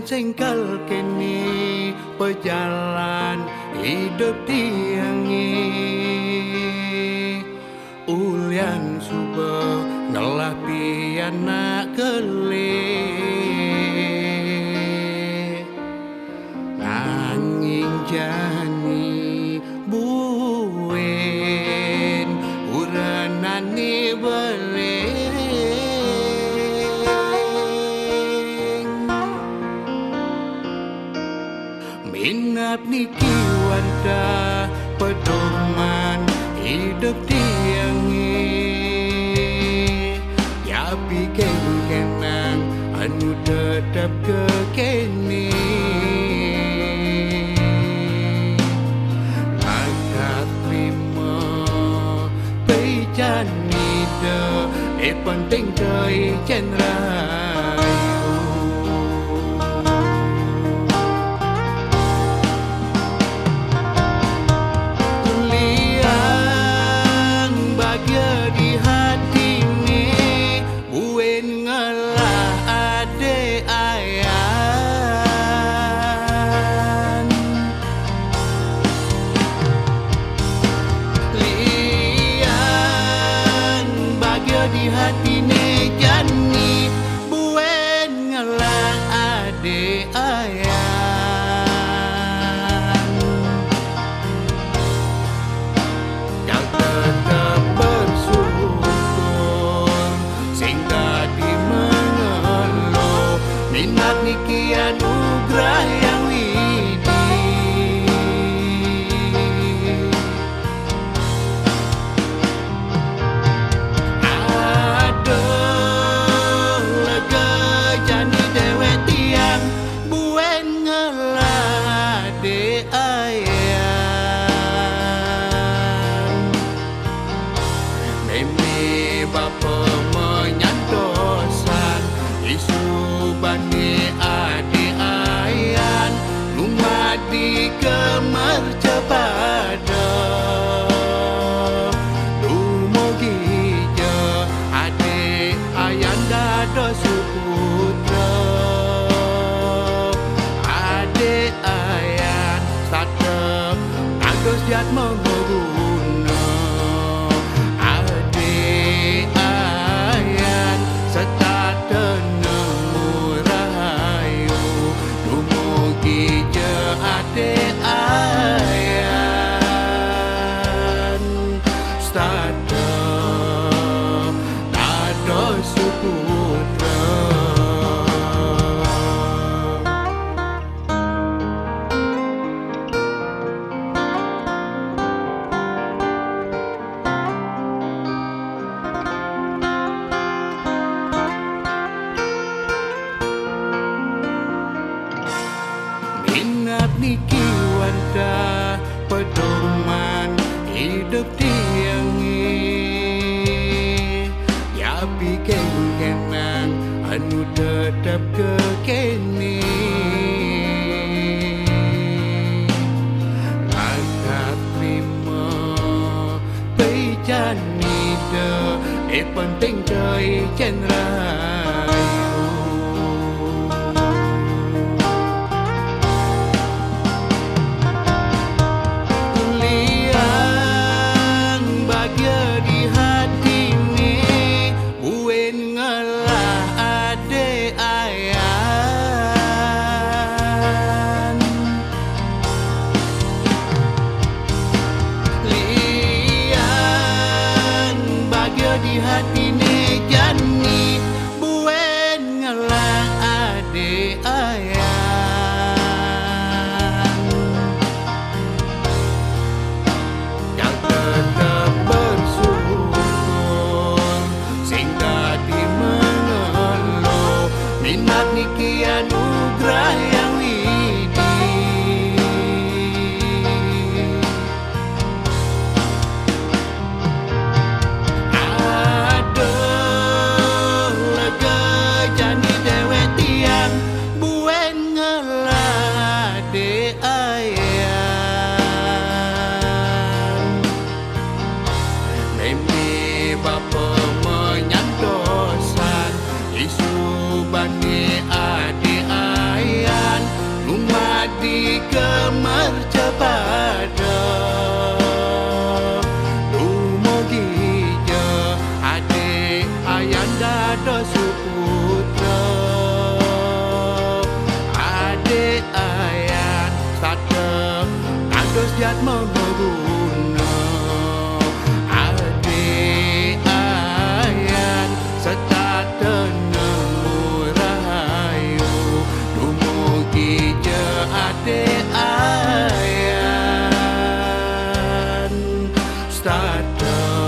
sengkal kini pejalan hidup tiangi ulian subuh ngelah piana kele nanging jani buen uranani minat niki wanda pedoman hidup tiangi ya bikin kenang anu tetap kekini agak terima pejani de penting dari cendera di hati ne jani buen ngalah ade ayan kau tetap bersyukur sehingga di mengeluh minat niki anugerah yang bapa menyantosan isu bani adi ayan lumadi kemercepada lumogi je adi ayan dado suputra adi ayan sate agus jat mengguna niki wanda pedoman hidup tiangi ya bikin kenang anu tetap kekini agak terima pejani de penting dari cendera di hati ne jani buen ngalah ade ayan yang tetap bersyukur sehingga di mengeluh minat niki anugerah yang ada mengguna adik ayan serta tenemu rahayu dumugi je adik ayan starter